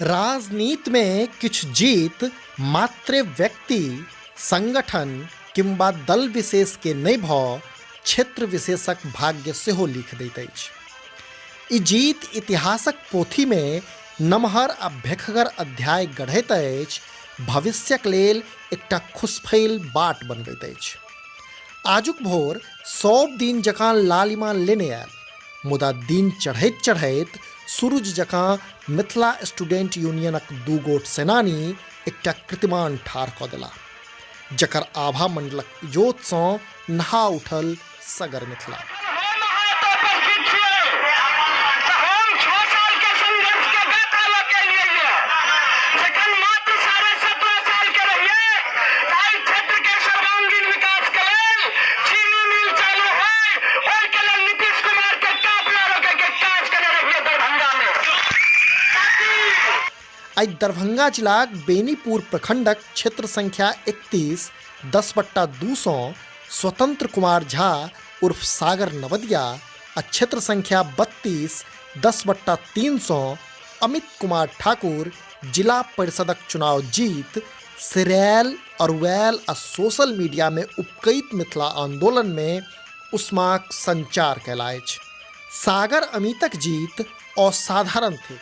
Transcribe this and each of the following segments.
राजनीति में किछु जीत मात्र व्यक्ति, संगठन किंबा दल विशेष के नहीं भ क्षेत्र विशेषक भाग्य सेहो लिख दैत अछि। ई जीत इतिहासक पोथी में नमहर आ भेखगर अध्याय गढ़ैत अछि, भविष्यक लेल एकटा खुशफैल बाट बनबैत अछि। आजुक भोर सब दिन जकाँ लालिमा लेने आयल, मुदा दिन चढ़ैत चढ़ैत सूरज जकाँ मिथिला स्टूडेंट यूनियनक दू गोट सेनानी एकटा कीर्तिमान ठाढ़ कऽ देला, जकर आभा मंडलक इजोत सँ नहा उठल सगर मिथिला। आई दरभंगा जिलाक बेनीपुर प्रखंडक क्षेत्र संख्या 31 10/200 स्वतंत्र कुमार झा उर्फ सागर नवदिया आ क्षेत्र संख्या 32 10/300 अमित कुमार ठाकुर जिला परिषदक चुनाव जीत सीरियल, अरुवैल आ सोशल मीडिया में उपकैत मिथिला आंदोलन में उस्माक संचार कयला अछि। सागर अमितक जीत असाधारण थिक।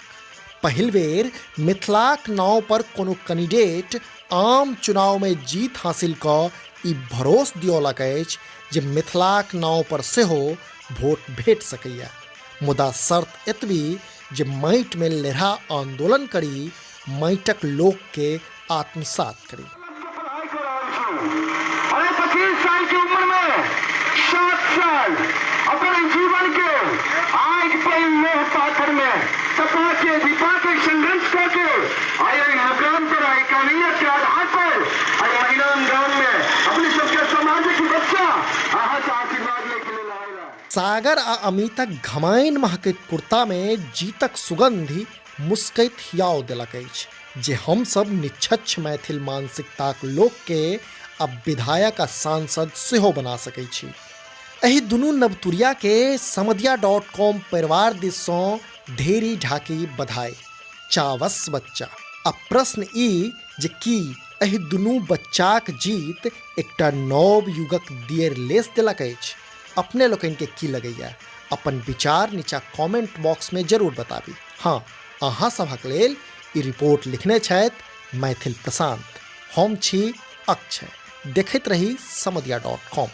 पहिल बेर मिथिलाक नाव पर कोनो कैंडिडेट आम चुनाव में जीत हासिल कऽ ई भरोस दियौलक अछि जे मिथिलाक नाव पर सेहो भोट भेट सकैया, मुदा शर्त एतबी जे माटि में लेढ़ा आंदोलन करी, माटिक लोक के आत्मसात करी। 25 साल की उम्र में 7 साल अपने जीवन के आज के लेह पाथर में सपा के दीपा के संघर्ष करके आए मुकाम पर आई काबिलियत के आधार पर आई महिला अंदोलन में अपने सबके समाज की बच्चा आहत आशीर्वाद लेके लाएगा। सागर आ अमितक घमाइन महकैत कुर्ता में जीतक सुगंधि मुस्कैत हियाव देलक अछि जे हम सब निष्पक्ष मैथिल मानसिकताक लोक के अब विधायक आ सांसद सेहो बना सकै छी। एहि दुनू नवतुरिया के समधिया.com परिवार दिस सँ ढेरी ढाकी बधाई। चावस बच्चा। अब प्रश्न ई जे की एहि दुनू बच्चाक जीत एकटा नव युगक दियर लेस देलक अछि? अपने लोकनि के की लगैया? अपन विचार नीचा कमेंट बॉक्स में जरूर बताबी। हाँ, अहाँ सभक लेल ई रिपोर्ट लिखने छथि मैथिल प्रशांत। हम छी अक्षय। देखैत रही समधिया.com।